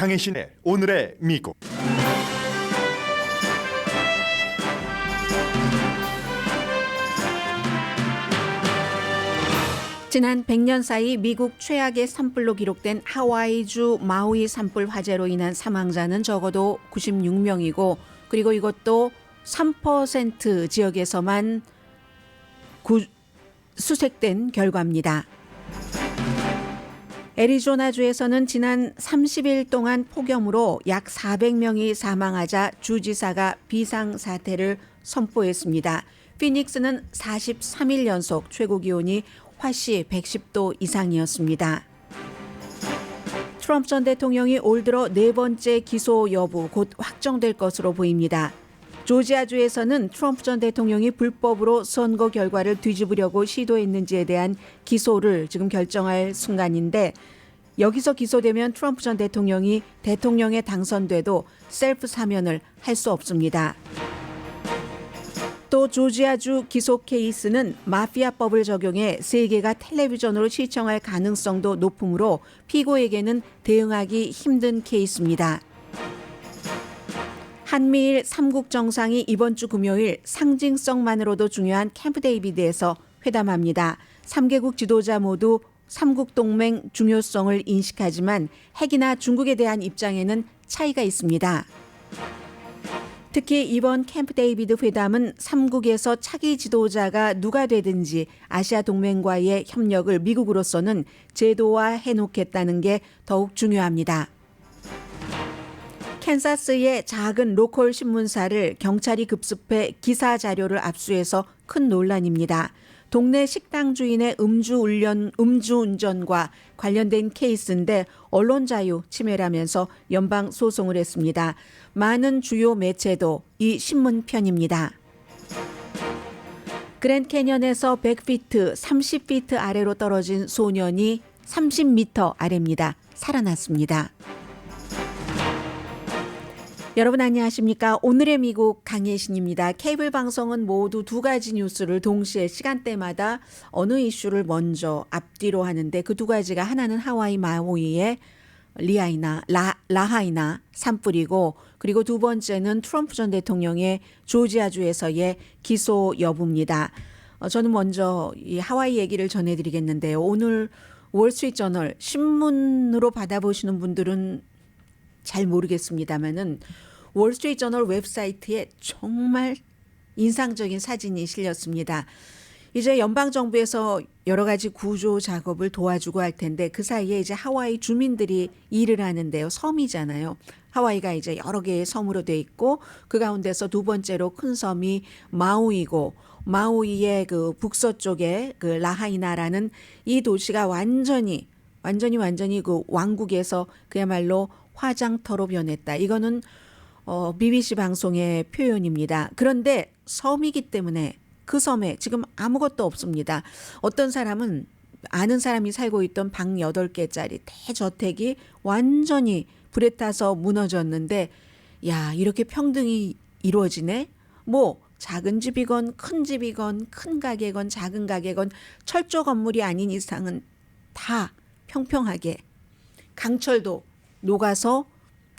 강혜신의 오늘의 미국. 지난 100년 사이 미국 최악의 산불로 기록된 하와이주 마우이 산불 화재로 인한 사망자는 적어도 96명이고, 그리고 이것도 3% 지역에서만 수색된 결과입니다. 애리조나주에서는 지난 30일 동안 폭염으로 약 400명이 사망하자 주지사가 비상사태를 선포했습니다. 피닉스는 43일 연속 최고 기온이 화씨 110도 이상이었습니다. 트럼프 전 대통령이 올 들어 네 번째 기소 여부 곧 확정될 것으로 보입니다. 조지아주에서는 트럼프 전 대통령이 불법으로 선거 결과를 뒤집으려고 시도했는지에 대한 기소를 지금 결정할 순간인데, 여기서 기소되면 트럼프 전 대통령이 대통령에 당선돼도 셀프 사면을 할 수 없습니다. 또 조지아주 기소 케이스는 마피아법을 적용해 세계가 텔레비전으로 시청할 가능성도 높으므로 피고에게는 대응하기 힘든 케이스입니다. 한미일 3국 정상이 이번 주 금요일 상징성만으로도 중요한 캠프 데이비드에서 회담합니다. 3개국 지도자 모두 3국 동맹 중요성을 인식하지만 핵이나 중국에 대한 입장에는 차이가 있습니다. 특히 이번 캠프 데이비드 회담은 3국에서 차기 지도자가 누가 되든지 아시아 동맹과의 협력을 미국으로서는 제도화해 놓겠다는 게 더욱 중요합니다. 캔사스의 작은 로컬 신문사를 경찰이 급습해 기사 자료를 압수해서 큰 논란입니다. 동네 식당 주인의 음주운전과 관련된 케이스인데 언론 자유 침해라면서 연방 소송을 했습니다. 많은 주요 매체도 이 신문 편입니다. 그랜드 캐년에서 100피트, 30피트 아래로 떨어진 소년이 30m 아래입니다. 살아났습니다. 여러분 안녕하십니까? 오늘의 미국 강혜신입니다. 케이블 방송은 모두 두 가지 뉴스를 동시에 시간대마다 어느 이슈를 먼저 앞뒤로 하는데, 그 두 가지가 하나는 하와이 마우이의 라하이나 산불이고, 그리고 두 번째는 트럼프 전 대통령의 조지아주에서의 기소 여부입니다. 저는 먼저 이 하와이 얘기를 전해드리겠는데요. 오늘 월스트리트저널 신문으로 받아보시는 분들은 잘 모르겠습니다만은 월스트리트저널 웹사이트에 정말 인상적인 사진이 실렸습니다. 이제 연방정부에서 여러 가지 구조 작업을 도와주고 할 텐데, 그 사이에 이제 하와이 주민들이 일을 하는데요. 섬이잖아요. 하와이가 이제 여러 개의 섬으로 돼 있고, 그 가운데서 두 번째로 큰 섬이 마우이고, 마우이의 그 북서쪽에 그 라하이나라는 이 도시가 완전히 그 왕국에서 그야말로 화장터로 변했다. 이거는 BBC 방송의 표현입니다. 그런데 섬이기 때문에 그 섬에 지금 아무것도 없습니다. 어떤 사람은 아는 사람이 살고 있던 방 8개짜리 대저택이 완전히 불에 타서 무너졌는데, 야, 이렇게 평등이 이루어지네? 뭐 작은 집이건 큰 집이건 큰 가게건 작은 가게건 철조 건물이 아닌 이상은 다 평평하게, 강철도 녹아서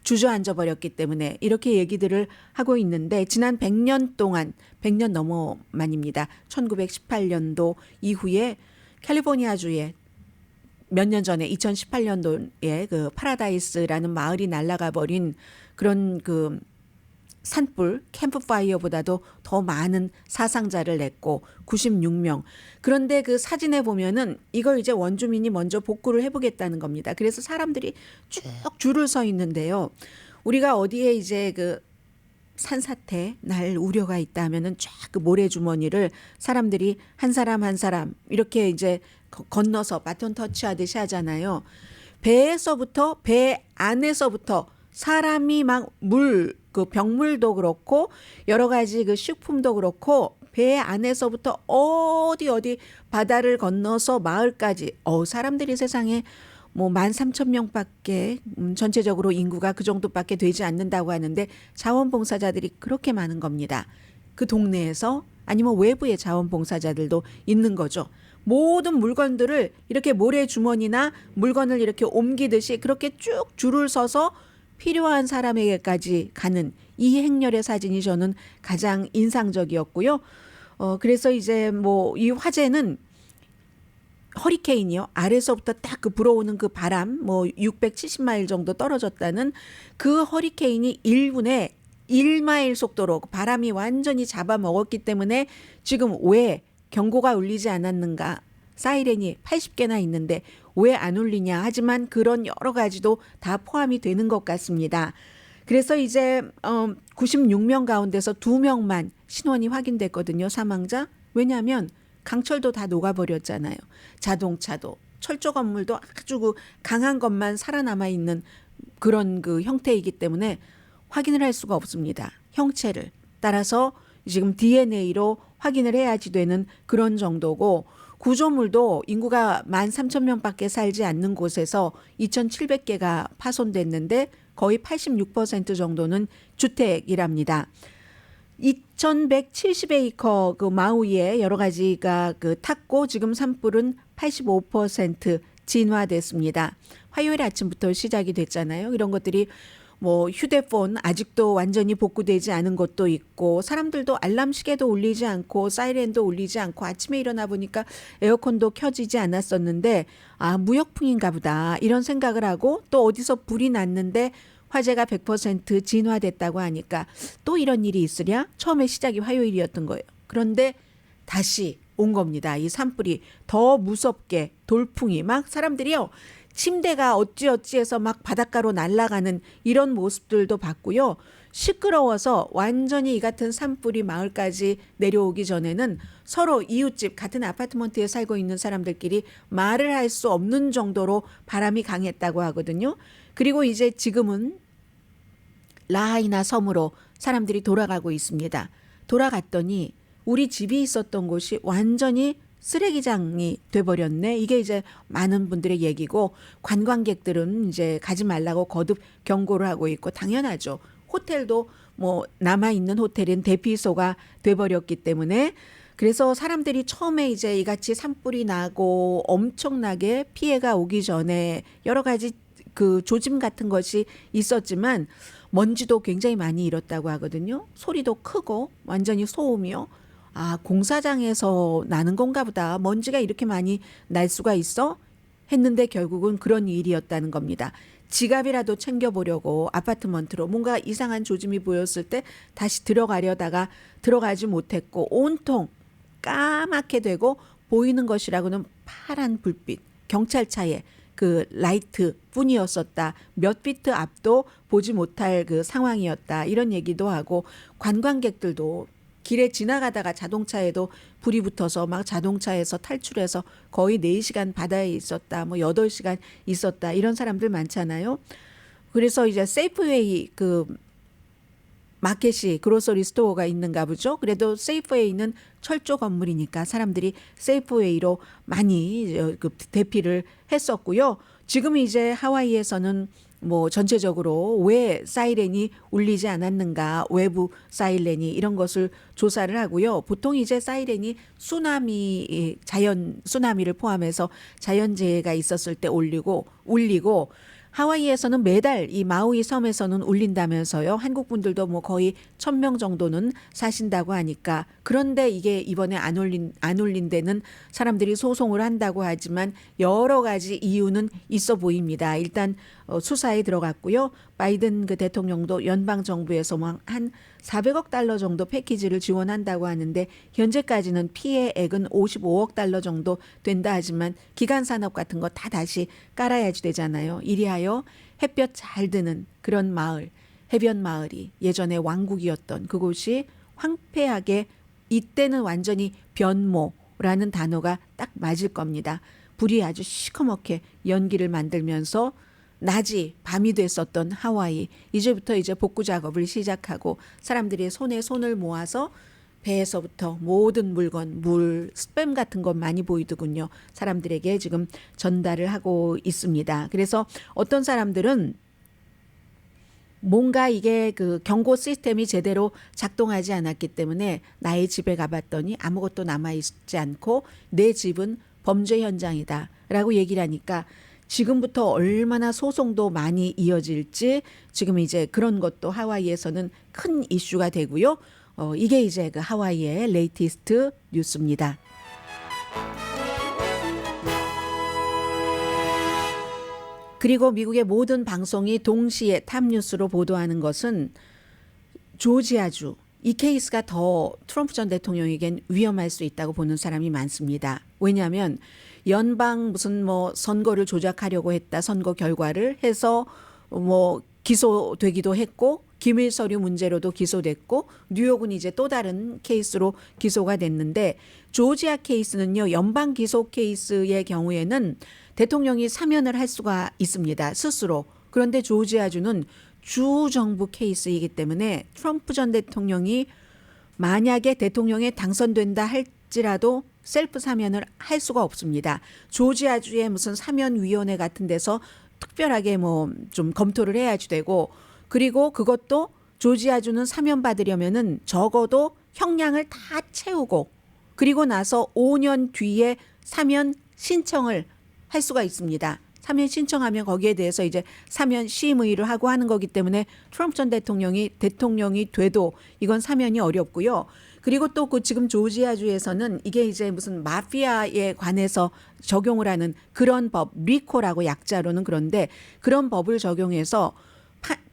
주저앉아 버렸기 때문에 이렇게 얘기들을 하고 있는데, 지난 100년 동안, 100년 넘어 만입니다. 1918년도 이후에 캘리포니아주에 몇 년 전에 2018년도에 그 파라다이스라는 마을이 날아가 버린 그런 그 산불 캠프파이어보다도 더 많은 사상자를 냈고 96명. 그런데 그 사진에 보면은 이걸 이제 원주민이 먼저 복구를 해보겠다는 겁니다. 그래서 사람들이 쭉 줄을 서 있는데요. 우리가 어디에 이제 그 산사태 날 우려가 있다 하면은 쫙 그 모래주머니를 사람들이 한 사람 한 사람 이렇게 이제 건너서 바톤 터치하듯이 하잖아요. 배 안에서부터 사람이 막 그 병물도 그렇고 여러 가지 그 식품도 그렇고 배 안에서부터 어디 바다를 건너서 마을까지 사람들이 세상에 뭐 13,000명밖에 전체적으로 인구가 그 정도밖에 되지 않는다고 하는데 자원봉사자들이 그렇게 많은 겁니다. 그 동네에서 아니면 외부의 자원봉사자들도 있는 거죠. 모든 물건들을 이렇게 모래주머니나 물건을 이렇게 옮기듯이 그렇게 쭉 줄을 서서 필요한 사람에게까지 가는 이 행렬의 사진이 저는 가장 인상적이었고요. 그래서 이제 뭐 이 화재는 허리케인이요. 아래서부터 딱 그 불어오는 그 바람, 뭐 670마일 정도 떨어졌다는 그 허리케인이 1분에 1마일 속도로 그 바람이 완전히 잡아먹었기 때문에 지금 왜 경고가 울리지 않았는가? 사이렌이 80개나 있는데 왜 안 울리냐? 하지만 그런 여러 가지도 다 포함이 되는 것 같습니다. 그래서 이제 96명 가운데서 2명만 신원이 확인됐거든요. 사망자. 왜냐하면 강철도 다 녹아버렸잖아요. 자동차도 철조 건물도 아주 그 강한 것만 살아남아 있는 그런 그 형태이기 때문에 확인을 할 수가 없습니다. 형체를 따라서 지금 DNA로 확인을 해야지 되는 그런 정도고 구조물도 인구가 13,000명밖에 살지 않는 곳에서 2,700개가 파손됐는데 거의 86% 정도는 주택이랍니다. 2,170에이커 그 마우이에 여러 가지가 그 탔고 지금 산불은 85% 진화됐습니다. 화요일 아침부터 시작이 됐잖아요. 이런 것들이 뭐 휴대폰 아직도 완전히 복구되지 않은 것도 있고 사람들도 알람 시계도 울리지 않고 사이렌도 울리지 않고 아침에 일어나 보니까 에어컨도 켜지지 않았었는데 아 무역풍인가 보다 이런 생각을 하고 또 어디서 불이 났는데 화재가 100% 진화됐다고 하니까 또 이런 일이 있으랴? 처음에 시작이 화요일이었던 거예요. 그런데 다시 온 겁니다. 이 산불이 더 무섭게 돌풍이 막 사람들이요. 침대가 어찌어찌해서 막 바닷가로 날아가는 이런 모습들도 봤고요. 시끄러워서 완전히 이 같은 산불이 마을까지 내려오기 전에는 서로 이웃집 같은 아파트먼트에 살고 있는 사람들끼리 말을 할 수 없는 정도로 바람이 강했다고 하거든요. 그리고 이제 지금은 라하이나 섬으로 사람들이 돌아가고 있습니다. 돌아갔더니 우리 집이 있었던 곳이 완전히 쓰레기장이 돼버렸네. 이게 이제 많은 분들의 얘기고 관광객들은 이제 가지 말라고 거듭 경고를 하고 있고 당연하죠. 호텔도 뭐 남아있는 호텔은 대피소가 돼버렸기 때문에 그래서 사람들이 처음에 이제 이같이 산불이 나고 엄청나게 피해가 오기 전에 여러 가지 그 조짐 같은 것이 있었지만 먼지도 굉장히 많이 일었다고 하거든요. 소리도 크고 완전히 소음이요. 아, 공사장에서 나는 건가 보다. 먼지가 이렇게 많이 날 수가 있어? 했는데 결국은 그런 일이었다는 겁니다. 지갑이라도 챙겨보려고 아파트먼트로 뭔가 이상한 조짐이 보였을 때 다시 들어가려다가 들어가지 못했고 온통 까맣게 되고 보이는 것이라고는 파란 불빛, 경찰차에 그 라이트 뿐이었었다. 몇 피트 앞도 보지 못할 그 상황이었다. 이런 얘기도 하고 관광객들도 길에 지나가다가 자동차에도 불이 붙어서 막 자동차에서 탈출해서 거의 4시간 바다에 있었다. 뭐 8시간 있었다. 이런 사람들 많잖아요. 그래서 이제 세이프웨이 그 마켓이 그로서리 스토어가 있는가 보죠. 그래도 세이프웨이는 철조 건물이니까 사람들이 세이프웨이로 많이 그 대피를 했었고요. 지금 이제 하와이에서는 뭐 전체적으로 왜 사이렌이 울리지 않았는가, 외부 사이렌이 이런 것을 조사를 하고요. 보통 이제 사이렌이 쓰나미, 자연 쓰나미를 포함해서 자연재해가 있었을 때 울리고 하와이에서는 매달 이 마우이 섬에서는 울린다면서요. 한국 분들도 뭐 거의 1,000명 정도는 사신다고 하니까 그런데 이게 이번에 안 울린 데는 사람들이 소송을 한다고 하지만 여러 가지 이유는 있어 보입니다. 일단 수사에 들어갔고요. 바이든 그 대통령도 연방 정부에서 한 400억 달러 정도 패키지를 지원한다고 하는데 현재까지는 피해액은 55억 달러 정도 된다 하지만 기간 산업 같은 거 다 다시 깔아야지 되잖아요. 이리하여 햇볕 잘 드는 그런 마을, 해변 마을이 예전에 왕국이었던 그곳이 황폐하게 이때는 완전히 변모라는 단어가 딱 맞을 겁니다. 불이 아주 시커멓게 연기를 만들면서 낮이 밤이 됐었던 하와이 이제부터 이제 복구 작업을 시작하고 사람들이 손에 손을 모아서 배에서부터 모든 물건, 물, 스팸 같은 것 많이 보이더군요. 사람들에게 지금 전달을 하고 있습니다. 그래서 어떤 사람들은 뭔가 이게 그 경고 시스템이 제대로 작동하지 않았기 때문에 나의 집에 가봤더니 아무것도 남아있지 않고 내 집은 범죄 현장이다 라고 얘기를 하니까 지금부터 얼마나 소송도 많이 이어질지 지금 이제 그런 것도 하와이에서는 큰 이슈가 되고요. 이게 이제 그 하와이의 레이티스트 뉴스입니다. 그리고 미국의 모든 방송이 동시에 탑뉴스로 보도하는 것은 조지아주 이 케이스가 더 트럼프 전 대통령에겐 위험할 수 있다고 보는 사람이 많습니다. 왜냐하면 연방 무슨 뭐 선거를 조작하려고 했다 선거 결과를 해서 뭐 기소되기도 했고 기밀 서류 문제로도 기소됐고 뉴욕은 이제 또 다른 케이스로 기소가 됐는데 조지아 케이스는요 연방 기소 케이스의 경우에는 대통령이 사면을 할 수가 있습니다. 스스로. 그런데 조지아주는 주 정부 케이스이기 때문에 트럼프 전 대통령이 만약에 대통령에 당선된다 할지라도 셀프 사면을 할 수가 없습니다. 조지아주의 무슨 사면위원회 같은 데서 특별하게 뭐 좀 검토를 해야지 되고 그리고 그것도 조지아주는 사면받으려면은 적어도 형량을 다 채우고 그리고 나서 5년 뒤에 사면 신청을 할 수가 있습니다. 사면 신청하면 거기에 대해서 이제 사면 심의를 하고 하는 거기 때문에 트럼프 전 대통령이 돼도 이건 사면이 어렵고요. 그리고 또 그 지금 조지아주에서는 이게 이제 무슨 마피아에 관해서 적용을 하는 그런 법, 리코라고 약자로는 그런데 그런 법을 적용해서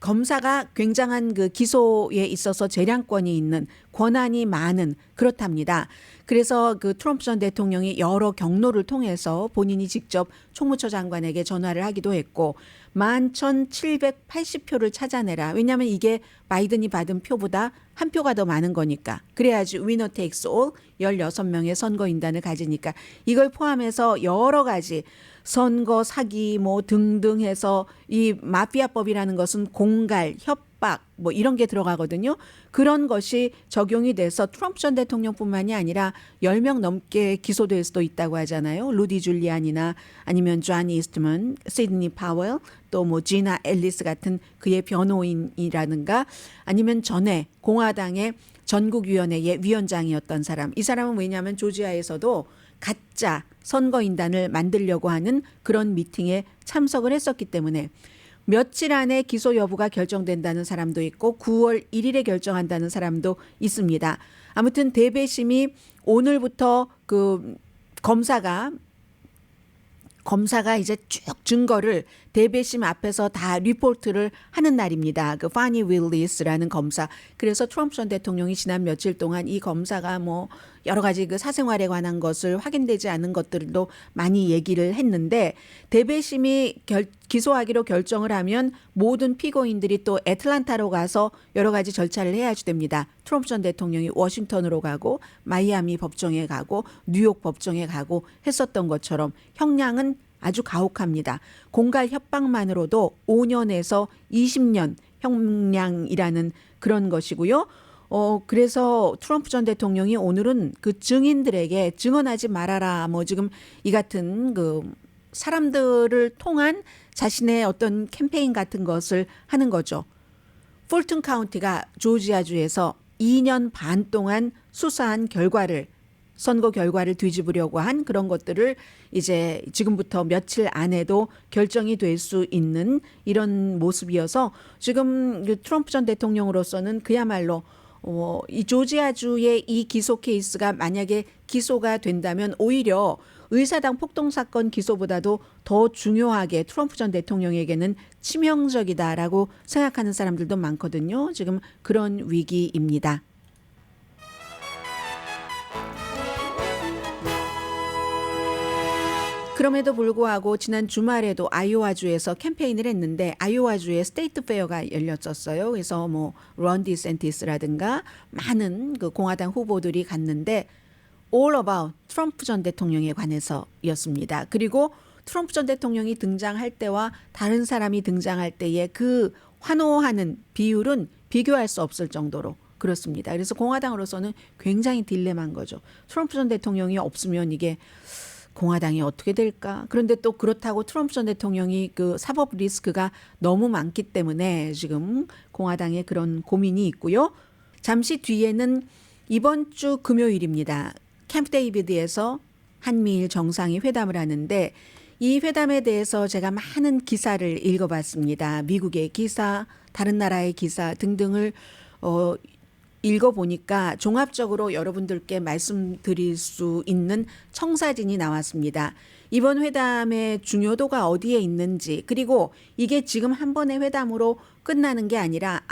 검사가 굉장한 그 기소에 있어서 재량권이 있는 권한이 많은 그렇답니다. 그래서 그 트럼프 전 대통령이 여러 경로를 통해서 본인이 직접 총무처 장관에게 전화를 하기도 했고 11,780표를 찾아내라. 왜냐하면 이게 바이든이 받은 표보다 한 표가 더 많은 거니까. 그래야지 위너 테이크스 올 16명의 선거인단을 가지니까 이걸 포함해서 여러 가지 선거 사기 뭐 등등 해서 이 마피아법이라는 것은 공갈, 협박 뭐 이런 게 들어가거든요. 그런 것이 적용이 돼서 트럼프 전 대통령뿐만이 아니라 10명 넘게 기소될 수도 있다고 하잖아요. 루디 줄리안이나 아니면 존 이스트먼, 시드니 파웰, 또 뭐 지나 앨리스 같은 그의 변호인이라든가 아니면 전에 공화당의 전국위원회의 위원장이었던 사람. 이 사람은 왜냐하면 조지아에서도 가짜 선거인단을 만들려고 하는 그런 미팅에 참석을 했었기 때문에 며칠 안에 기소 여부가 결정된다는 사람도 있고 9월 1일에 결정한다는 사람도 있습니다. 아무튼 대배심이 오늘부터 그 검사가 이제 쭉 증거를 대배심 앞에서 다 리포트를 하는 날입니다. 그 파니 윌리스라는 검사. 그래서 트럼프 전 대통령이 지난 며칠 동안 이 검사가 뭐 여러 가지 그 사생활에 관한 것을 확인되지 않은 것들도 많이 얘기를 했는데 대배심이 기소하기로 결정을 하면 모든 피고인들이 또 애틀란타로 가서 여러 가지 절차를 해야지 됩니다. 트럼프 전 대통령이 워싱턴으로 가고 마이애미 법정에 가고 뉴욕 법정에 가고 했었던 것처럼 형량은 아주 가혹합니다. 공갈 협박만으로도 5년에서 20년 형량이라는 그런 것이고요. 그래서 트럼프 전 대통령이 오늘은 그 증인들에게 증언하지 말아라. 뭐 지금 이 같은 그 사람들을 통한 자신의 어떤 캠페인 같은 것을 하는 거죠. 풀튼 카운티가 조지아주에서 2년 반 동안 수사한 선거 결과를 뒤집으려고 한 그런 것들을 이제 지금부터 며칠 안에도 결정이 될 수 있는 이런 모습이어서 지금 트럼프 전 대통령으로서는 그야말로 이 조지아주의 이 기소 케이스가 만약에 기소가 된다면 오히려 의사당 폭동 사건 기소보다도 더 중요하게 트럼프 전 대통령에게는 치명적이다라고 생각하는 사람들도 많거든요. 지금 그런 위기입니다. 그럼에도 불구하고 지난 주말에도 아이오와주에서 캠페인을 했는데 아이오와주에 스테이트 페어가 열렸었어요. 그래서 뭐 론 디센티스라든가 많은 그 공화당 후보들이 갔는데 all about 트럼프 전 대통령에 관해서였습니다. 그리고 트럼프 전 대통령이 등장할 때와 다른 사람이 등장할 때의 그 환호하는 비율은 비교할 수 없을 정도로 그렇습니다. 그래서 공화당으로서는 굉장히 딜레마인 거죠. 트럼프 전 대통령이 없으면 이게 공화당이 어떻게 될까? 그런데 또 그렇다고 트럼프 전 대통령이 그 사법 리스크가 너무 많기 때문에 지금 공화당에 그런 고민이 있고요. 잠시 뒤에는 이번 주 금요일입니다. 캠프 데이비드에서 한미일 정상이 회담을 하는데 이 회담에 대해서 제가 많은 기사를 읽어봤습니다. 미국의 기사, 다른 나라의 기사 등등을 읽어보니까 종합적으로 여러분들께 말씀드릴 수 있는 청사진이 나왔습니다. 이번 회담의 중요도가 어디에 있는지, 그리고 이게 지금 한 번의 회담으로 끝나는 게 아니라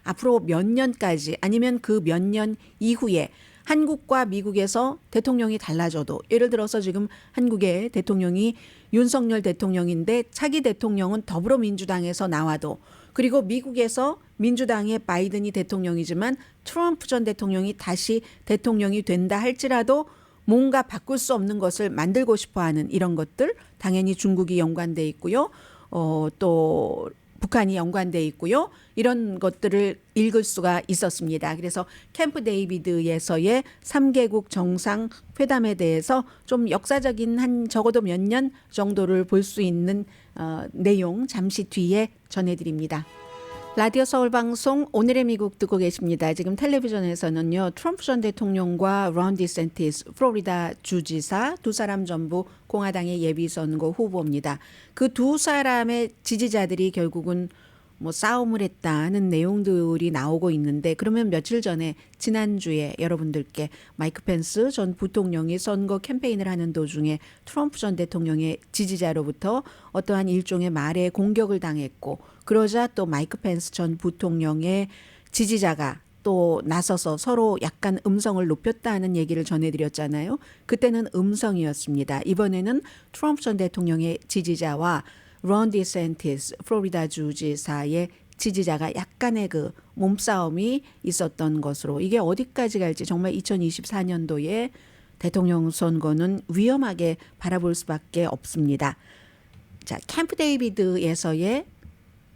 앞으로 몇 년까지 아니면 그 몇 년 이후에 한국과 미국에서 대통령이 달라져도, 예를 들어서 지금 한국의 대통령이 윤석열 대통령인데 차기 대통령은 더불어민주당에서 나와도, 그리고 미국에서 민주당의 바이든이 대통령이지만 트럼프 전 대통령이 다시 대통령이 된다 할지라도 뭔가 바꿀 수 없는 것을 만들고 싶어하는 이런 것들, 당연히 중국이 연관돼 있고요. 또 북한이 연관돼 있고요. 이런 것들을 읽을 수가 있었습니다. 그래서 캠프 데이비드에서의 3개국 정상회담에 대해서 좀 역사적인 한 적어도 몇 년 정도를 볼 수 있는 내용 잠시 뒤에 전해드립니다. 라디오 서울방송 오늘의 미국 듣고 계십니다. 지금 텔레비전에서는요, 트럼프 전 대통령과 론 디센티스 플로리다 주지사 두 사람 전부 공화당의 예비선거 후보입니다. 그 두 사람의 지지자들이 결국은 뭐 싸움을 했다는 내용들이 나오고 있는데, 그러면 며칠 전에 지난주에 여러분들께 마이크 펜스 전 부통령이 선거 캠페인을 하는 도중에 트럼프 전 대통령의 지지자로부터 어떠한 일종의 말에 공격을 당했고, 그러자 또 마이크 펜스 전 부통령의 지지자가 또 나서서 서로 약간 음성을 높였다는 얘기를 전해드렸잖아요. 그때는 음성이었습니다. 이번에는 트럼프 전 대통령의 지지자와 론 디센티스 플로리다 주지사의 지지자가 약간의 그 몸싸움이 있었던 것으로, 이게 어디까지 갈지 정말 2024년도에 대통령 선거는 위험하게 바라볼 수밖에 없습니다. 자, 캠프 데이비드에서의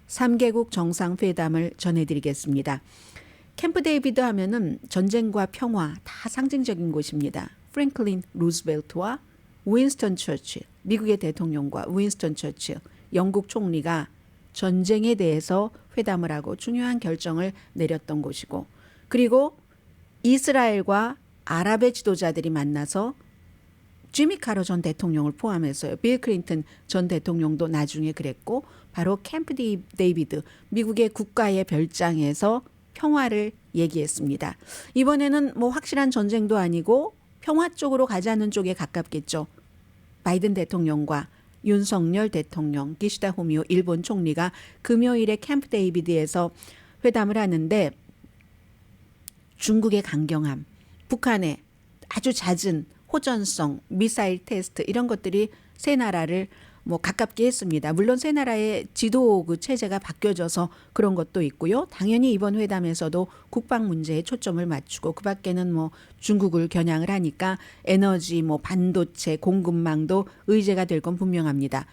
3개국 정상회담을 전해드리겠습니다. 캠프 데이비드 하면은 전쟁과 평화 다 상징적인 곳입니다. 프랭클린 루즈벨트와 윈스턴 처칠, 미국의 대통령과 윈스턴 처칠, 영국 총리가 전쟁에 대해서 회담을 하고 중요한 결정을 내렸던 곳이고, 그리고 이스라엘과 아랍의 지도자들이 만나서 지미 카터 전 대통령을 포함해서요, 빌 클린턴 전 대통령도 나중에 그랬고, 바로 캠프 데이비드, 미국의 국가의 별장에서 평화를 얘기했습니다. 이번에는 뭐 확실한 전쟁도 아니고 평화 쪽으로 가자는 쪽에 가깝겠죠. 바이든 대통령과 윤석열 대통령, 기시다 후미오 일본 총리가 금요일에 캠프 데이비드에서 회담을 하는데, 중국의 강경함, 북한의 아주 잦은 호전성, 미사일 테스트, 이런 것들이 세 나라를 뭐 가깝게 했습니다. 물론 세 나라의 지도 그 체제가 바뀌어져서 그런 것도 있고요. 당연히 이번 회담에서도 국방 문제에 초점을 맞추고, 그 밖에는 뭐 중국을 겨냥을 하니까 에너지, 뭐 반도체, 공급망도 의제가 될 건 분명합니다.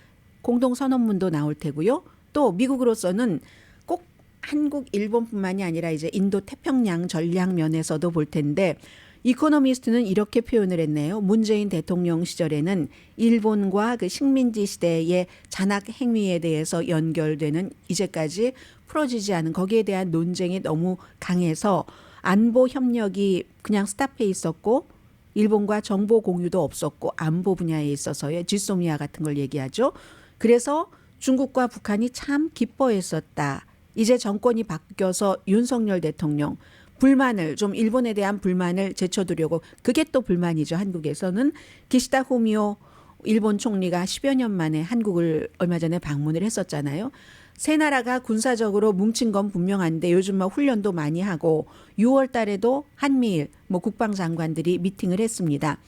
공동 선언문도 나올 테고요. 또 미국으로서는 꼭 한국, 일본뿐만이 아니라 이제 인도 태평양 전략 면에서도 볼 텐데, 이코노미스트는 이렇게 표현을 했네요. 문재인 대통령 시절에는 일본과 그 식민지 시대의 잔악 행위에 대해서 연결되는, 이제까지 풀어지지 않은 거기에 대한 논쟁이 너무 강해서 안보 협력이 그냥 스탑해 있었고, 일본과 정보 공유도 없었고, 안보 분야에 있어서의 지소미아 같은 걸 얘기하죠. 그래서 중국과 북한이 참 기뻐했었다. 이제 정권이 바뀌어서 윤석열 대통령 불만을 좀, 일본에 대한 불만을 제쳐두려고, 그게 또 불만이죠. 한국에서는 기시다 후미오 일본 총리가 10여 년 만에 한국을 얼마 전에 방문을 했었잖아요. 세 나라가 군사적으로 뭉친 건 분명한데 요즘 뭐 훈련도 많이 하고, 6월 달에도 한미일 뭐 국방장관들이 미팅을 했습니다.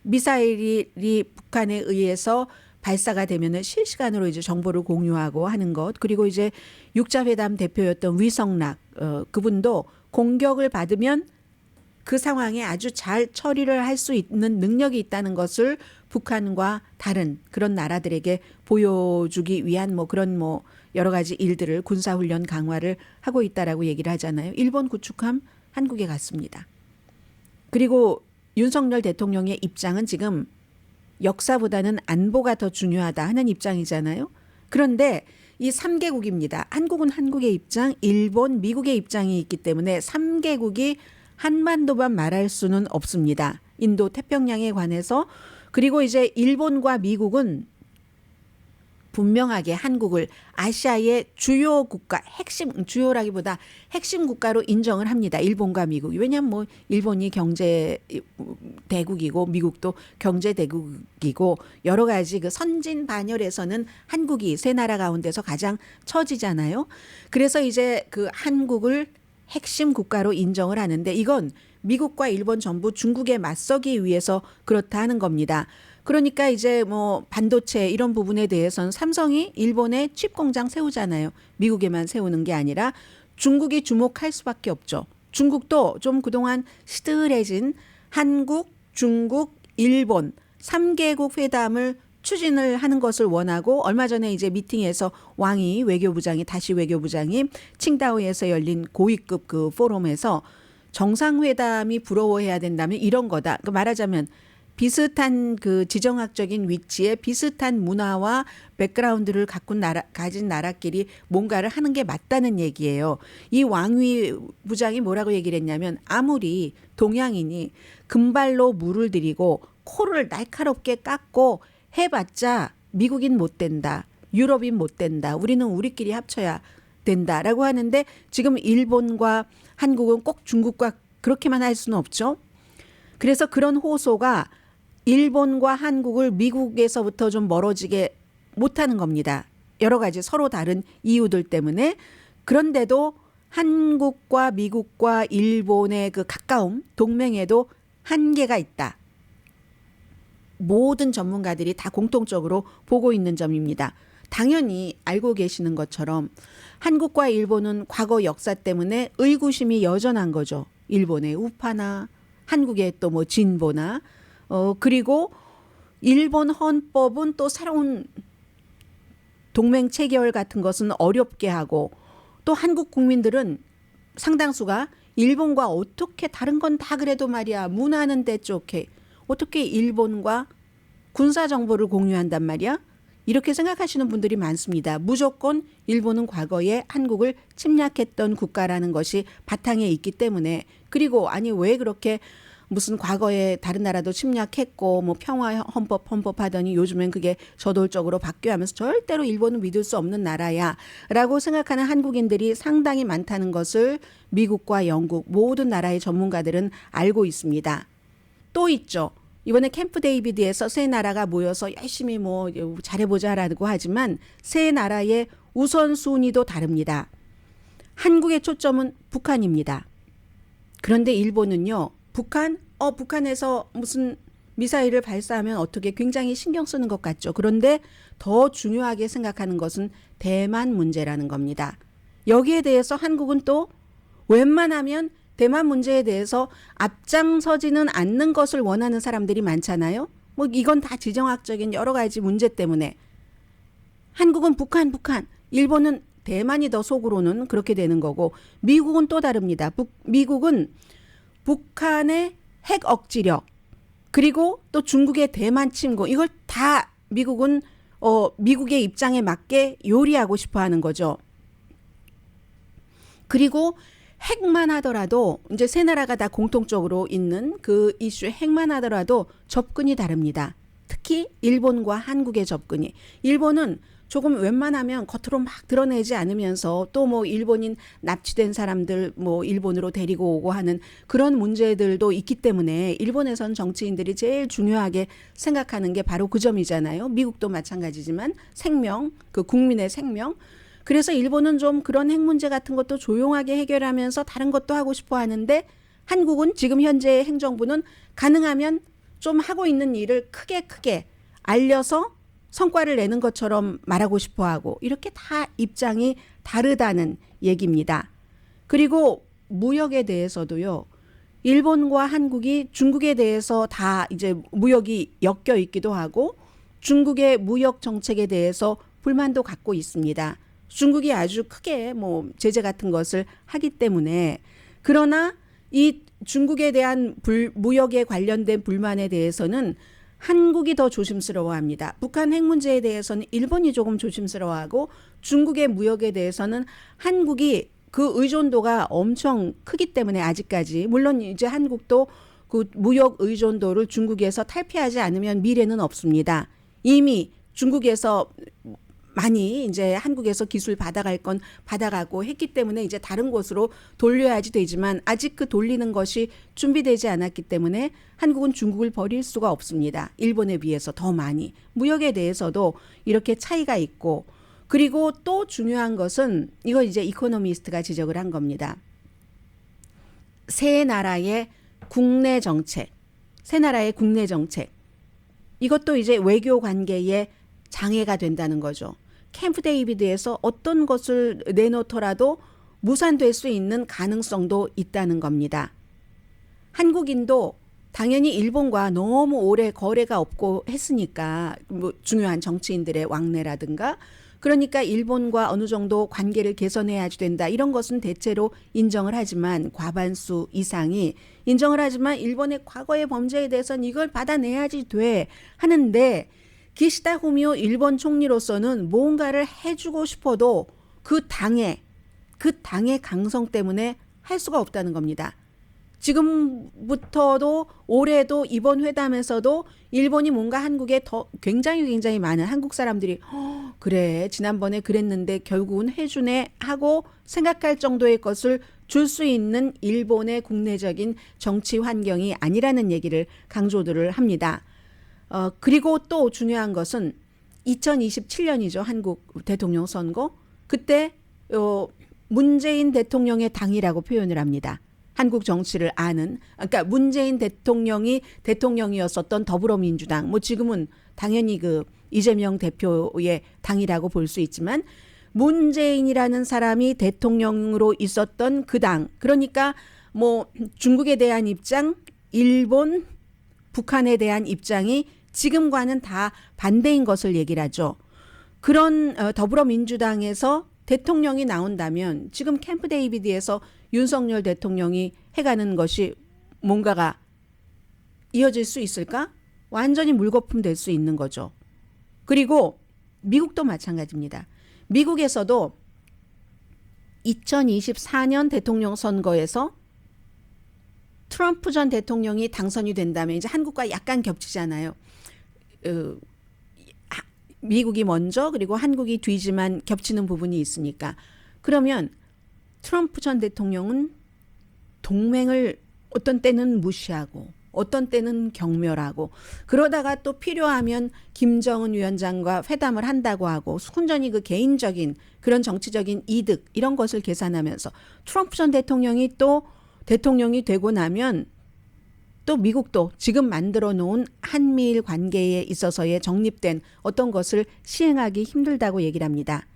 미사일이 북한에 의해서 발사가 되면은 실시간으로 이제 정보를 공유하고 하는 것, 그리고 이제 육자회담 대표였던 위성락 그분도 공격을 받으면 그 상황에 아주 잘 처리를 할 수 있는 능력이 있다는 것을 북한과 다른 그런 나라들에게 보여주기 위한 뭐 그런 뭐 여러 가지 일들을, 군사훈련 강화를 하고 있다라고 얘기를 하잖아요. 일본 구축함 한국에 갔습니다. 그리고 윤석열 대통령의 입장은 지금 역사보다는 안보가 더 중요하다 하는 입장이잖아요. 그런데 이 3개국입니다. 한국은 한국의 입장, 일본, 미국의 입장이 있기 때문에 3개국이 한반도만 말할 수는 없습니다. 인도 태평양에 관해서. 그리고 이제 일본과 미국은 분명하게 한국을 아시아의 주요 국가, 주요라기보다 핵심 국가로 인정을 합니다. 일본과 미국이. 왜냐하면 뭐 일본이 경제 대국이고 미국도 경제 대국이고 여러 가지 그 선진 반열에서는 한국이 세 나라 가운데서 가장 처지잖아요. 그래서 이제 그 한국을 핵심 국가로 인정을 하는데 이건 미국과 일본 전부 중국에 맞서기 위해서 그렇다 하는 겁니다. 그러니까 이제 뭐 반도체 이런 부분에 대해서는 삼성이 일본에 칩 공장 세우잖아요. 미국에만 세우는 게 아니라 중국이 주목할 수밖에 없죠. 중국도 좀 그동안 시들해진 한국, 중국, 일본 3개국 회담을 추진을 하는 것을 원하고 얼마 전에 이제 미팅에서 왕이 다시 외교부장이 칭다오에서 열린 고위급 그 포럼에서 정상회담이 부러워해야 된다면 이런 거다. 그 말하자면 비슷한 그 지정학적인 위치에 비슷한 문화와 백그라운드를 가진 나라끼리 뭔가를 하는 게 맞다는 얘기예요. 이 왕위 부장이 뭐라고 얘기를 했냐면 아무리 동양인이 금발로 물을 들이고 코를 날카롭게 깎고 해봤자 미국인 못 된다. 유럽인 못 된다. 우리는 우리끼리 합쳐야 된다라고 하는데 지금 일본과 한국은 꼭 중국과 그렇게만 할 수는 없죠. 그래서 그런 호소가 일본과 한국을 미국에서부터 좀 멀어지게 못하는 겁니다. 여러 가지 서로 다른 이유들 때문에. 그런데도 한국과 미국과 일본의 그 가까움, 동맹에도 한계가 있다. 모든 전문가들이 다 공통적으로 보고 있는 점입니다. 당연히 알고 계시는 것처럼 한국과 일본은 과거 역사 때문에 의구심이 여전한 거죠. 일본의 우파나 한국의 또 뭐 진보나 그리고 일본 헌법은 또 새로운 동맹 체결 같은 것은 어렵게 하고 또 한국 국민들은 상당수가 일본과 어떻게 다른 건 다 그래도 말이야 문화는 대쪽해 어떻게 일본과 군사 정보를 공유한단 말이야? 이렇게 생각하시는 분들이 많습니다. 무조건 일본은 과거에 한국을 침략했던 국가라는 것이 바탕에 있기 때문에 그리고 아니 왜 그렇게 무슨 과거에 다른 나라도 침략했고 뭐 평화 헌법 하더니 요즘엔 그게 저돌적으로 바뀌어 하면서 절대로 일본은 믿을 수 없는 나라야 라고 생각하는 한국인들이 상당히 많다는 것을 미국과 영국 모든 나라의 전문가들은 알고 있습니다. 또 있죠. 이번에 캠프 데이비드에서 세 나라가 모여서 열심히 뭐 잘해보자라고 하지만 세 나라의 우선순위도 다릅니다. 한국의 초점은 북한입니다. 그런데 일본은요. 북한에서 무슨 미사일을 발사하면 어떻게 굉장히 신경 쓰는 것 같죠. 그런데 더 중요하게 생각하는 것은 대만 문제라는 겁니다. 여기에 대해서 한국은 또 웬만하면 대만 문제에 대해서 앞장서지는 않는 것을 원하는 사람들이 많잖아요. 뭐 이건 다 지정학적인 여러 가지 문제 때문에 한국은 북한, 일본은 대만이 더 속으로는 그렇게 되는 거고 미국은 또 다릅니다. 미국은 북한의 핵 억지력 그리고 또 중국의 대만 침공 이걸 다 미국은 미국의 입장에 맞게 요리하고 싶어 하는 거죠. 그리고 핵만 하더라도 이제 세 나라가 다 공통적으로 있는 그 이슈 핵만 하더라도 접근이 다릅니다. 특히 일본과 한국의 접근이. 일본은 조금 웬만하면 겉으로 막 드러내지 않으면서 또 뭐 일본인 납치된 사람들 뭐 일본으로 데리고 오고 하는 그런 문제들도 있기 때문에 일본에선 정치인들이 제일 중요하게 생각하는 게 바로 그 점이잖아요. 미국도 마찬가지지만 생명, 그 국민의 생명. 그래서 일본은 좀 그런 핵 문제 같은 것도 조용하게 해결하면서 다른 것도 하고 싶어 하는데 한국은 지금 현재 행정부는 가능하면 좀 하고 있는 일을 크게 알려서 성과를 내는 것처럼 말하고 싶어 하고 이렇게 다 입장이 다르다는 얘기입니다. 그리고 무역에 대해서도요. 일본과 한국이 중국에 대해서 다 이제 무역이 엮여 있기도 하고 중국의 무역 정책에 대해서 불만도 갖고 있습니다. 중국이 아주 크게 뭐 제재 같은 것을 하기 때문에 그러나 이 중국에 대한 무역에 관련된 불만에 대해서는 한국이 더 조심스러워합니다. 북한 핵 문제에 대해서는 일본이 조금 조심스러워하고 중국의 무역에 대해서는 한국이 그 의존도가 엄청 크기 때문에 아직까지 물론 이제 한국도 그 무역 의존도를 중국에서 탈피하지 않으면 미래는 없습니다. 이미 중국에서 많이 이제 한국에서 기술 받아갈 건 받아가고 했기 때문에 이제 다른 곳으로 돌려야지 되지만 아직 그 돌리는 것이 준비되지 않았기 때문에 한국은 중국을 버릴 수가 없습니다. 일본에 비해서 더 많이. 무역에 대해서도 이렇게 차이가 있고 그리고 또 중요한 것은 이거 이제 이코노미스트가 지적을 한 겁니다. 세 나라의 국내 정책. 이것도 이제 외교 관계에 장애가 된다는 거죠. 캠프 데이비드에서 어떤 것을 내놓더라도 무산될 수 있는 가능성도 있다는 겁니다. 한국인도 당연히 일본과 너무 오래 거래가 없고 했으니까 뭐 중요한 정치인들의 왕래라든가 그러니까 일본과 어느 정도 관계를 개선해야 된다. 이런 것은 대체로 인정을 하지만 과반수 이상이 인정을 하지만 일본의 과거의 범죄에 대해서는 이걸 받아내야지 돼 하는데 기시다 후미오 일본 총리로서는 뭔가를 해주고 싶어도 그 당의 강성 때문에 할 수가 없다는 겁니다. 지금부터도 올해도 이번 회담에서도 일본이 뭔가 한국에 더 굉장히 많은 한국 사람들이 그래 지난번에 그랬는데 결국은 해주네 하고 생각할 정도의 것을 줄 수 있는 일본의 국내적인 정치 환경이 아니라는 얘기를 강조들을 합니다. 그리고 또 중요한 것은 2027년이죠. 한국 대통령 선거. 그때 문재인 대통령의 당이라고 표현을 합니다. 한국 정치를 아는 그러니까 문재인 대통령이 대통령이었었던 더불어민주당 뭐 지금은 당연히 그 이재명 대표의 당이라고 볼 수 있지만 문재인이라는 사람이 대통령으로 있었던 그 당 그러니까 뭐 중국에 대한 입장, 일본, 북한에 대한 입장이 지금과는 다 반대인 것을 얘기를 하죠. 그런 더불어민주당에서 대통령이 나온다면 지금 캠프 데이비드에서 윤석열 대통령이 해가는 것이 뭔가가 이어질 수 있을까? 완전히 물거품 될 수 있는 거죠. 그리고 미국도 마찬가지입니다. 미국에서도 2024년 대통령 선거에서 트럼프 전 대통령이 당선이 된다면 이제 한국과 약간 겹치잖아요. 미국이 먼저 그리고 한국이 뒤지만 겹치는 부분이 있으니까 그러면 트럼프 전 대통령은 동맹을 어떤 때는 무시하고 어떤 때는 경멸하고 그러다가 또 필요하면 김정은 위원장과 회담을 한다고 하고 순전히 그 개인적인 그런 정치적인 이득 이런 것을 계산하면서 트럼프 전 대통령이 또 대통령이 되고 나면 또 미국도 지금 만들어 놓은 한미일 관계에 있어서의 정립된 어떤 것을 시행하기 힘들다고 얘기를 합니다.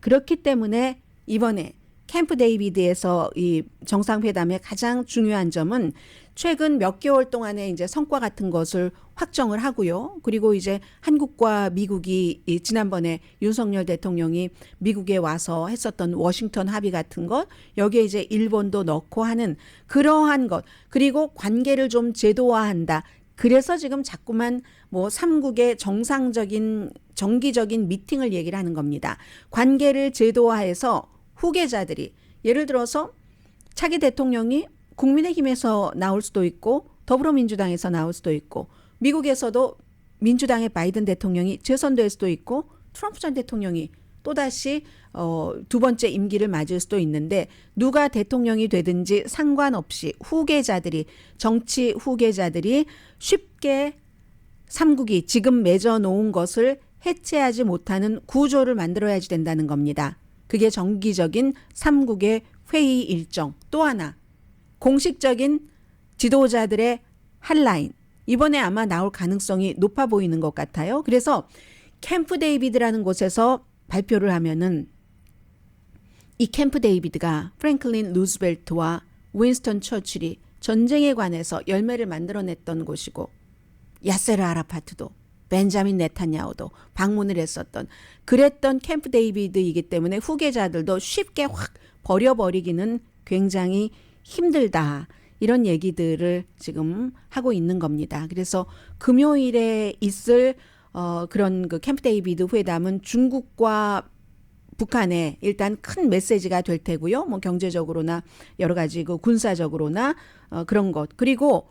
그렇기 때문에 이번에 캠프 데이비드에서 이 정상회담의 가장 중요한 점은 최근 몇 개월 동안의 이제 성과 같은 것을 확정을 하고요. 그리고 이제 한국과 미국이 지난번에 윤석열 대통령이 미국에 와서 했었던 워싱턴 합의 같은 것, 여기에 이제 일본도 넣고 하는 그러한 것, 그리고 관계를 좀 제도화한다. 그래서 지금 자꾸만 뭐 3국의 정상적인 정기적인 미팅을 얘기를 하는 겁니다. 관계를 제도화해서 후계자들이 예를 들어서 차기 대통령이 국민의힘에서 나올 수도 있고 더불어민주당에서 나올 수도 있고 미국에서도 민주당의 바이든 대통령이 재선될 수도 있고 트럼프 전 대통령이 또다시 두 번째 임기를 맞을 수도 있는데 누가 대통령이 되든지 상관없이 후계자들이 정치 후계자들이 쉽게 3국이 지금 맺어놓은 것을 해체하지 못하는 구조를 만들어야지 된다는 겁니다. 그게 정기적인 3국의 회의 일정. 또 하나 공식적인 지도자들의 핫라인. 이번에 아마 나올 가능성이 높아 보이는 것 같아요. 그래서 캠프 데이비드라는 곳에서 발표를 하면은 이 캠프 데이비드가 프랭클린 루즈벨트와 윈스턴 처칠이 전쟁에 관해서 열매를 만들어냈던 곳이고 야세르 아라파트도 벤자민 네타냐후도 방문을 했었던 그랬던 캠프 데이비드이기 때문에 후계자들도 쉽게 확 버려버리기는 굉장히 힘들다. 이런 얘기들을 지금 하고 있는 겁니다. 그래서 금요일에 있을 그런 그 캠프 데이비드 회담은 중국과 북한에 일단 큰 메시지가 될 테고요. 뭐 경제적으로나 여러 가지 그 군사적으로나 그런 것. 그리고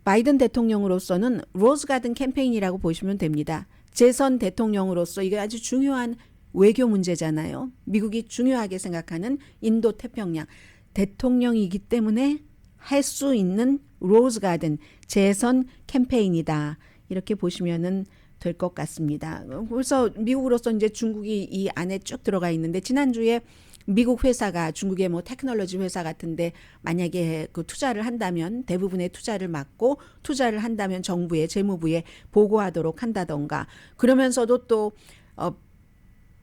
바이든 대통령으로서는 로즈 가든 캠페인이라고 보시면 됩니다. 재선 대통령으로서 이게 아주 중요한 외교 문제잖아요. 미국이 중요하게 생각하는 인도 태평양 대통령이기 때문에 할 수 있는 로즈 가든 재선 캠페인이다. 이렇게 보시면은 될 것 같습니다. 그래서 미국으로서 이제 중국이 이 안에 쭉 들어가 있는데 지난주에 미국 회사가 중국의 뭐 테크놀로지 회사 같은데 만약에 그 투자를 한다면 대부분의 투자를 막고 투자를 한다면 정부에 재무부에 보고하도록 한다던가 그러면서도 또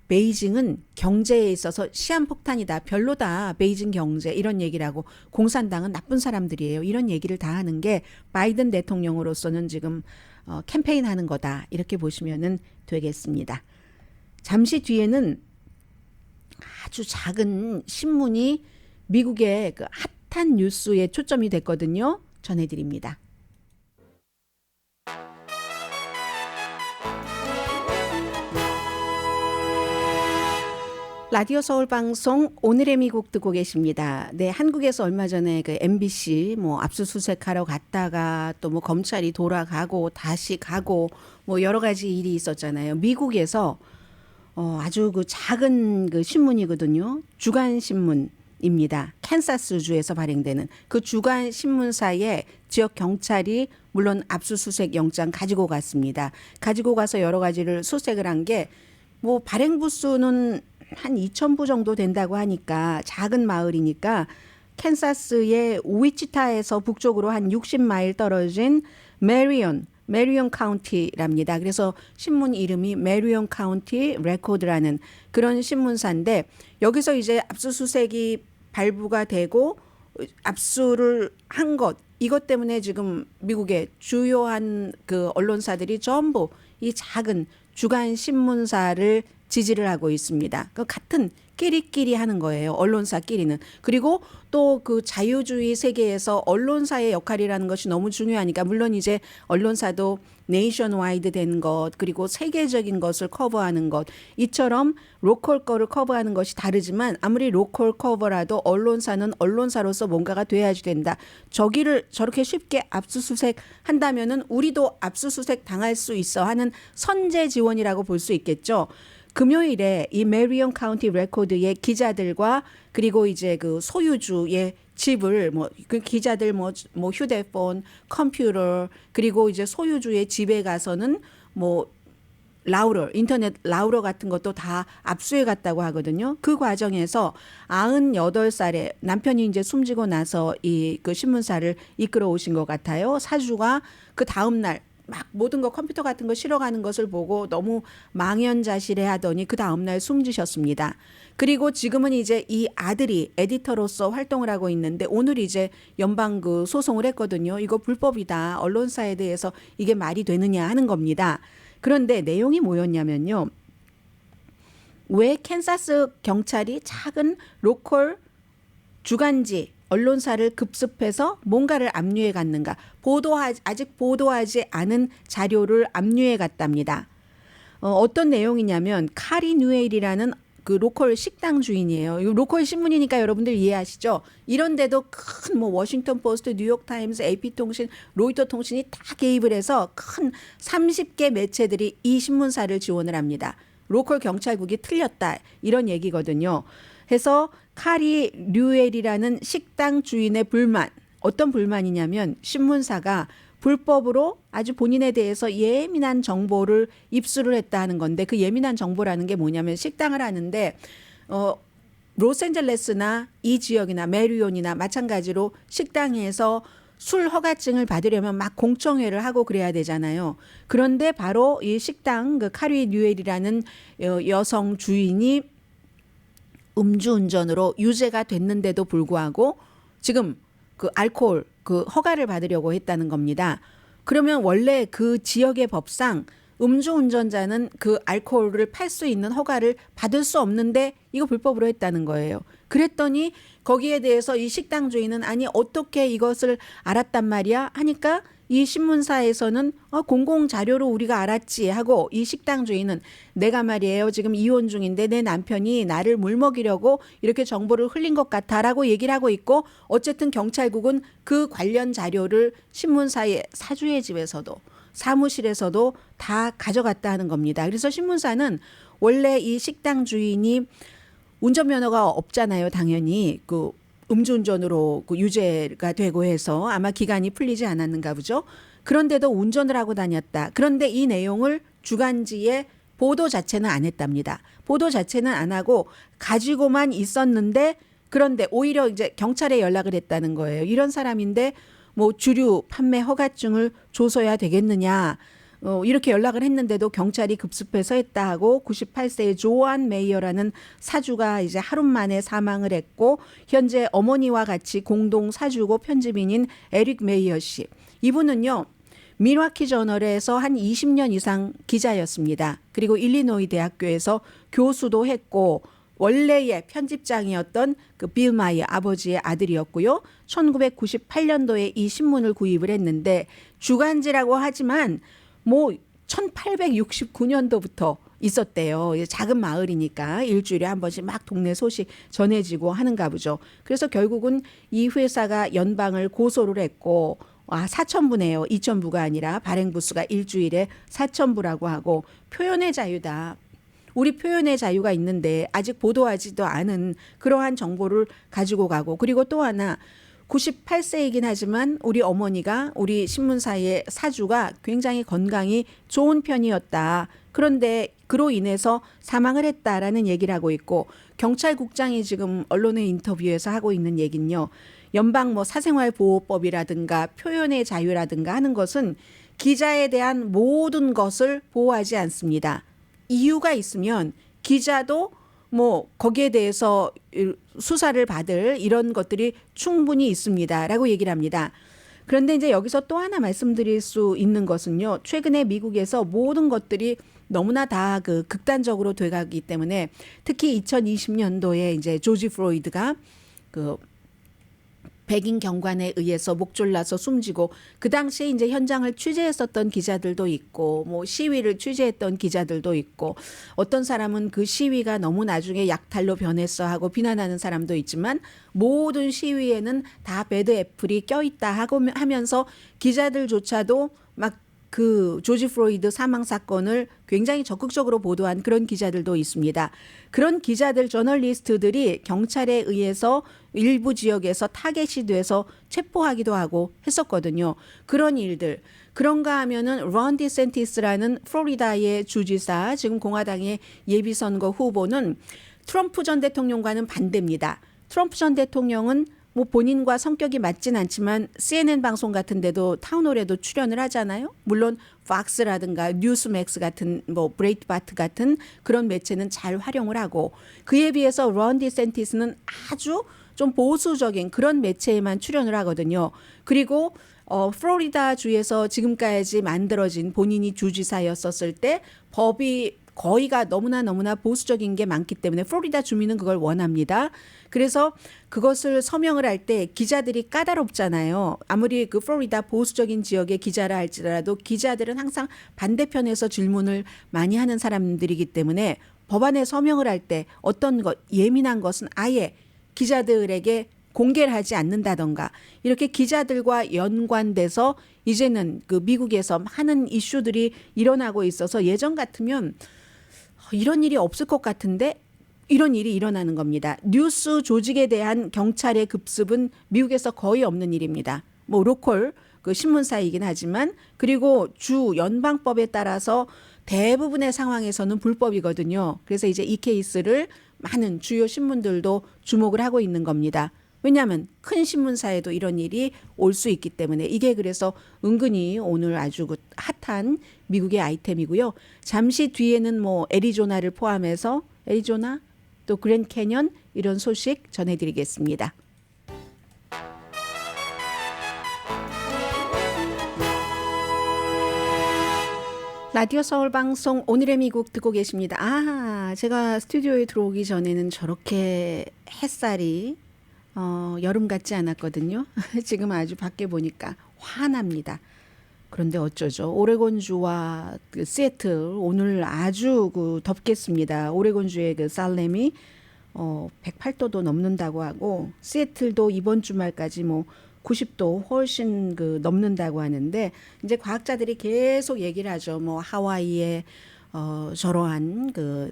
베이징은 경제에 있어서 시한폭탄이다. 별로다. 베이징 경제 이런 얘기를 하고 공산당은 나쁜 사람들이에요. 이런 얘기를 다 하는 게 바이든 대통령으로서는 지금 캠페인하는 거다. 이렇게 보시면 되겠습니다. 잠시 뒤에는 아주 작은 신문이 미국의 그 핫한 뉴스에 초점이 됐거든요. 전해드립니다. 라디오 서울 방송 오늘의 미국 듣고 계십니다. 네, 한국에서 얼마 전에 그 MBC 뭐 압수수색하러 갔다가 또 뭐 검찰이 돌아가고 다시 가고 뭐 여러 가지 일이 있었잖아요. 미국에서 아주 그 작은 그 신문이거든요. 주간 신문입니다. 캔사스주에서 발행되는 그 주간 신문사에 지역 경찰이 물론 압수수색 영장 가지고 갔습니다. 가지고 가서 여러 가지를 수색을 한 게 뭐 발행 부수는 한 2,000부 정도 된다고 하니까 작은 마을이니까 캔사스의 위치타에서 북쪽으로 한 60마일 떨어진 메리온 카운티랍니다. 그래서 신문 이름이 메리온 카운티 레코드라는 그런 신문사인데 여기서 이제 압수수색이 발부가 되고 압수를 한 것 이것 때문에 지금 미국의 주요한 그 언론사들이 전부 이 작은 주간 신문사를 지지를 하고 있습니다. 그 같은 끼리끼리 하는 거예요. 언론사끼리는. 그리고 또 그 자유주의 세계에서 언론사의 역할이라는 것이 너무 중요하니까 물론 이제 언론사도 네이션와이드 된 것 그리고 세계적인 것을 커버하는 것 이처럼 로컬 거를 커버하는 것이 다르지만 아무리 로컬 커버라도 언론사는 언론사로서 뭔가가 돼야지 된다. 저기를 저렇게 쉽게 압수수색 한다면은 우리도 압수수색 당할 수 있어 하는 선제 지원이라고 볼 수 있겠죠. 금요일에 이 메리온 카운티 레코드의 기자들과 그리고 이제 그 소유주의 집을 뭐 그 기자들 뭐 휴대폰, 컴퓨터 그리고 이제 소유주의 집에 가서는 뭐 라우러, 인터넷 라우러 같은 것도 다 압수해 갔다고 하거든요. 그 과정에서 98살에 남편이 이제 숨지고 나서 이 그 신문사를 이끌어 오신 것 같아요. 사주가 그 다음 날 막 모든 거 컴퓨터 같은 거 실어가는 것을 보고 너무 망연자실해 하더니 그 다음날 숨지셨습니다. 그리고 지금은 이제 이 아들이 에디터로서 활동을 하고 있는데 오늘 이제 연방 그 소송을 했거든요. 이거 불법이다. 언론사에 대해서 이게 말이 되느냐 하는 겁니다. 그런데 내용이 뭐였냐면요. 왜 캔사스 경찰이 작은 로컬 주간지 언론사를 급습해서 뭔가를 압류해 갔는가. 아직 보도하지 않은 자료를 압류해 갔답니다. 어떤 내용이냐면 카리 뉴에일이라는 그 로컬 식당 주인이에요. 이 로컬 신문이니까 여러분들 이해하시죠? 이런데도 큰 뭐 워싱턴 포스트, 뉴욕 타임스, AP 통신, 로이터 통신이 다 개입을 해서 큰 30개 매체들이 이 신문사를 지원을 합니다. 로컬 경찰국이 틀렸다 이런 얘기거든요. 해서 카리 류엘이라는 식당 주인의 불만 어떤 불만이냐면 신문사가 불법으로 아주 본인에 대해서 예민한 정보를 입수를 했다 하는 건데 그 예민한 정보라는 게 뭐냐면 식당을 하는데 로스앤젤레스나 이 지역이나 메리온이나 마찬가지로 식당에서 술 허가증을 받으려면 막 공청회를 하고 그래야 되잖아요. 그런데 바로 이 식당 그 카리 류엘이라는 여성 주인이 음주운전으로 유죄가 됐는데도 불구하고 지금 그 알코올 그 허가를 받으려고 했다는 겁니다. 그러면 원래 그 지역의 법상 음주운전자는 그 알코올을 팔 수 있는 허가를 받을 수 없는데 이거 불법으로 했다는 거예요. 그랬더니 거기에 대해서 이 식당 주인은 아니 어떻게 이것을 알았단 말이야 하니까 이 신문사에서는 공공 자료로 우리가 알았지 하고 이 식당 주인은 내가 말이에요 지금 이혼 중인데 내 남편이 나를 물먹이려고 이렇게 정보를 흘린 것 같아라고 얘기를 하고 있고 어쨌든 경찰국은 그 관련 자료를 신문사의 사주의 집에서도 사무실에서도 다 가져갔다 하는 겁니다. 그래서 신문사는 원래 이 식당 주인이 운전면허가 없잖아요. 당연히 그 음주운전으로 그 유죄가 되고 해서 아마 기간이 풀리지 않았는가 보죠. 그런데도 운전을 하고 다녔다. 그런데 이 내용을 주간지에 보도 자체는 안 했답니다. 보도 자체는 안 하고 가지고만 있었는데 그런데 오히려 이제 경찰에 연락을 했다는 거예요. 이런 사람인데 뭐 주류 판매 허가증을 줘서야 되겠느냐. 이렇게 연락을 했는데도 경찰이 급습해서 했다 하고 98세의 조안 메이어라는 사주가 이제 하루 만에 사망을 했고 현재 어머니와 같이 공동 사주고 편집인인 에릭 메이어 씨. 이분은요. 밀와키 저널에서 한 20년 이상 기자였습니다. 그리고 일리노이 대학교에서 교수도 했고 원래의 편집장이었던 그 빌 마이어 아버지의 아들이었고요. 1998년도에 이 신문을 구입을 했는데 주간지라고 하지만 뭐 1869년도부터 있었대요. 작은 마을이니까 일주일에 한 번씩 막 동네 소식 전해지고 하는가 보죠. 그래서 결국은 이 회사가 연방을 고소를 했고 4,000부네요. 2,000부가 아니라 발행부수가 일주일에 4,000부라고 하고 표현의 자유다. 우리 표현의 자유가 있는데 아직 보도하지도 않은 그러한 정보를 가지고 가고 그리고 또 하나 98세이긴 하지만 우리 어머니가 우리 신문사의 사주가 굉장히 건강이 좋은 편이었다. 그런데 그로 인해서 사망을 했다라는 얘기를 하고 있고 경찰국장이 지금 언론의 인터뷰에서 하고 있는 얘기는요. 연방 뭐 사생활보호법이라든가 표현의 자유라든가 하는 것은 기자에 대한 모든 것을 보호하지 않습니다. 이유가 있으면 기자도 뭐 거기에 대해서 수사를 받을 이런 것들이 충분히 있습니다라고 얘기를 합니다. 그런데 이제 여기서 또 하나 말씀드릴 수 있는 것은요. 최근에 미국에서 모든 것들이 너무나 다 그 극단적으로 돼가기 때문에 특히 2020년도에 이제 조지 플로이드가 그 백인 경관에 의해서 목 졸라서 숨지고 그 당시에 이제 현장을 취재했었던 기자들도 있고 뭐 시위를 취재했던 기자들도 있고 어떤 사람은 그 시위가 너무 나중에 약탈로 변했어 하고 비난하는 사람도 있지만 모든 시위에는 다 배드 애플이 껴있다 하고 하면서 기자들조차도 막 그 조지 플로이드 사망 사건을 굉장히 적극적으로 보도한 그런 기자들도 있습니다. 그런 기자들 저널리스트들이 경찰에 의해서 일부 지역에서 타겟이 돼서 체포하기도 하고 했었거든요. 그런 일들. 그런가 하면은 론 디센티스라는 플로리다의 주지사 지금 공화당의 예비선거 후보는 트럼프 전 대통령과는 반대입니다. 트럼프 전 대통령은 뭐 본인과 성격이 맞진 않지만 CNN 방송 같은 데도 타운홀에도 출연을 하잖아요. 물론 팍스라든가 뉴스맥스 같은 뭐 브레이트바트 같은 그런 매체는 잘 활용을 하고 그에 비해서 론 디센티스는 아주 좀 보수적인 그런 매체에만 출연을 하거든요. 그리고 플로리다 주에서 지금까지 만들어진 본인이 주지사였었을 때 법이 거의가 너무나 보수적인 게 많기 때문에 플로리다 주민은 그걸 원합니다. 그래서 그것을 서명을 할 때 기자들이 까다롭잖아요. 아무리 그 플로리다 보수적인 지역의 기자라 할지라도 기자들은 항상 반대편에서 질문을 많이 하는 사람들이기 때문에 법안에 서명을 할 때 어떤 것 예민한 것은 아예 기자들에게 공개를 하지 않는다던가 이렇게 기자들과 연관돼서 이제는 그 미국에서 많은 이슈들이 일어나고 있어서 예전 같으면 이런 일이 없을 것 같은데 이런 일이 일어나는 겁니다. 뉴스 조직에 대한 경찰의 급습은 미국에서 거의 없는 일입니다. 뭐 로컬 그 신문사이긴 하지만 그리고 주 연방법에 따라서 대부분의 상황에서는 불법이거든요. 그래서 이제 이 케이스를 많은 주요 신문들도 주목을 하고 있는 겁니다. 왜냐하면 큰 신문사에도 이런 일이 올 수 있기 때문에 이게 그래서 은근히 오늘 아주 그 핫한 미국의 아이템이고요. 잠시 뒤에는 뭐 애리조나를 포함해서 애리조나 또 그랜드 캐년 이런 소식 전해드리겠습니다. 라디오 서울 방송 오늘의 미국 듣고 계십니다. 제가 스튜디오에 들어오기 전에는 저렇게 햇살이 여름 같지 않았거든요. 지금 아주 밖에 보니까 환합니다. 그런데 어쩌죠? 오레곤주와 그 시애틀 오늘 아주 그 덥겠습니다. 오레곤주의 그 살렘이 108도도 넘는다고 하고 시애틀도 이번 주말까지 뭐 90도 훨씬 그 넘는다고 하는데 이제 과학자들이 계속 얘기를 하죠. 뭐 하와이에 저러한 그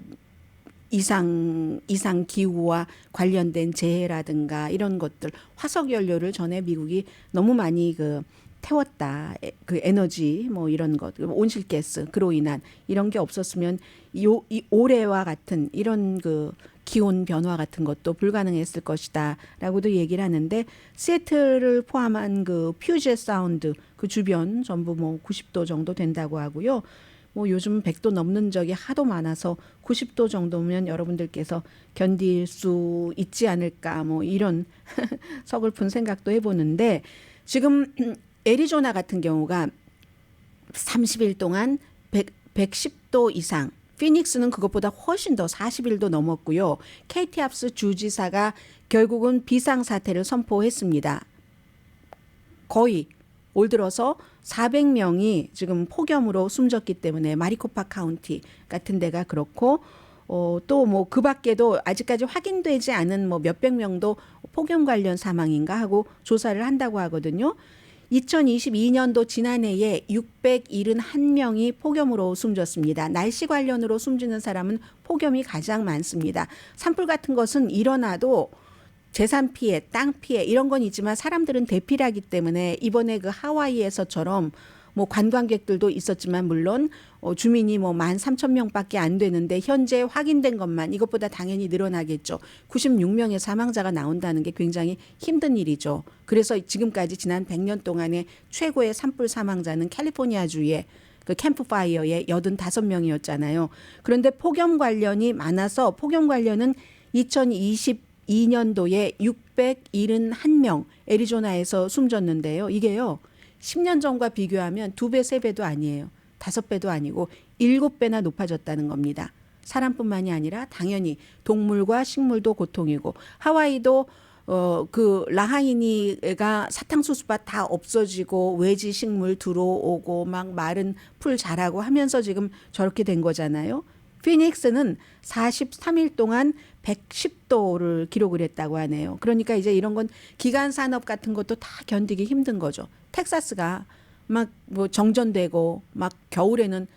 이상 기후와 관련된 재해라든가 이런 것들, 화석 연료를 전에 미국이 너무 많이 그 태웠다. 그 에너지 뭐 이런 것, 온실가스 그로 인한 이런 게 없었으면 이 올해와 같은 이런 그 기온 변화 같은 것도 불가능했을 것이다라고도 얘기를 하는데, 시애틀을 포함한 그 퓨젯 사운드 그 주변 전부 뭐 90도 정도 된다고 하고요. 뭐 요즘 100도 넘는 적이 하도 많아서 90도 정도면 여러분들께서 견딜 수 있지 않을까, 뭐 이런 서글픈 생각도 해보는데, 지금 애리조나 같은 경우가 30일 동안 110도 이상, 피닉스는 그것보다 훨씬 더 40일도 넘었고요. 케이티 합스 주지사가 결국은 비상사태를 선포했습니다. 거의 올 들어서 400명이 지금 폭염으로 숨졌기 때문에, 마리코파 카운티 같은 데가 그렇고, 또 뭐 그 밖에도 아직까지 확인되지 않은 뭐 몇백 명도 폭염 관련 사망인가 하고 조사를 한다고 하거든요. 2022년도 지난해에 671명이 폭염으로 숨졌습니다. 날씨 관련으로 숨지는 사람은 폭염이 가장 많습니다. 산불 같은 것은 일어나도 재산 피해, 땅 피해 이런 건 있지만 사람들은 대피하기 때문에, 이번에 그 하와이에서처럼 뭐 관광객들도 있었지만 물론 주민이 뭐 13,000명밖에 안 되는데, 현재 확인된 것만 이것보다 당연히 늘어나겠죠. 96명의 사망자가 나온다는 게 굉장히 힘든 일이죠. 그래서 지금까지 지난 100년 동안의 최고의 산불 사망자는 캘리포니아주의 그 캠프파이어의 85명이었잖아요. 그런데 폭염 관련이 많아서, 폭염 관련은 2022년도에 671명 애리조나에서 숨졌는데요. 이게요, 10년 전과 비교하면 2배, 3배도 아니에요. 5배도 아니고 7배나 높아졌다는 겁니다. 사람뿐만이 아니라 당연히 동물과 식물도 고통이고, 하와이도 그 라하이니가 사탕수수밭 다 없어지고 외지 식물 들어오고 막 마른 풀 자라고 하면서 지금 저렇게 된 거잖아요. 피닉스는 43일 동안 110도를 기록을 했다고 하네요. 그러니까 이제 이런 건 기간 산업 같은 것도 다 견디기 힘든 거죠. 텍사스가 막 뭐 정전되고, 막 겨울에는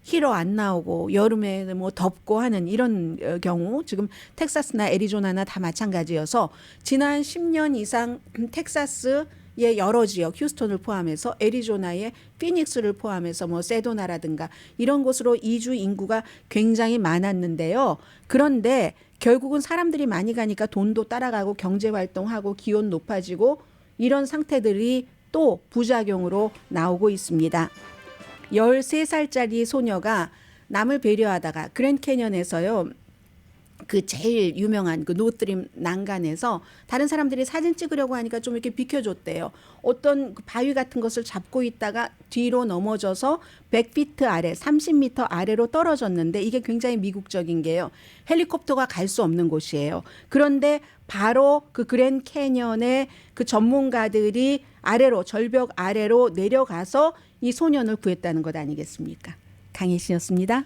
히러 안 나오고, 여름에 뭐 덥고 하는 이런 경우, 지금 텍사스나 애리조나나 다 마찬가지여서 지난 10년 이상 텍사스의 여러 지역, 휴스턴을 포함해서 애리조나의 피닉스를 포함해서 뭐 세도나라든가 이런 곳으로 이주 인구가 굉장히 많았는데요. 그런데 결국은 사람들이 많이 가니까 돈도 따라가고 경제 활동하고 기온 높아지고 이런 상태들이 또 부작용으로 나오고 있습니다. 13살짜리 소녀가 남을 배려하다가 그랜드 캐년에서요, 그 제일 유명한 그 노스트림 난간에서 다른 사람들이 사진 찍으려고 하니까 좀 이렇게 비켜줬대요. 어떤 바위 같은 것을 잡고 있다가 뒤로 넘어져서 100피트 아래, 30m 아래로 떨어졌는데, 이게 굉장히 미국적인 게요, 헬리콥터가 갈 수 없는 곳이에요. 그런데 바로 그 그랜드 캐년의 그 전문가들이 아래로, 절벽 아래로 내려가서 이 소년을 구했다는 것 아니겠습니까? 강희 씨였습니다.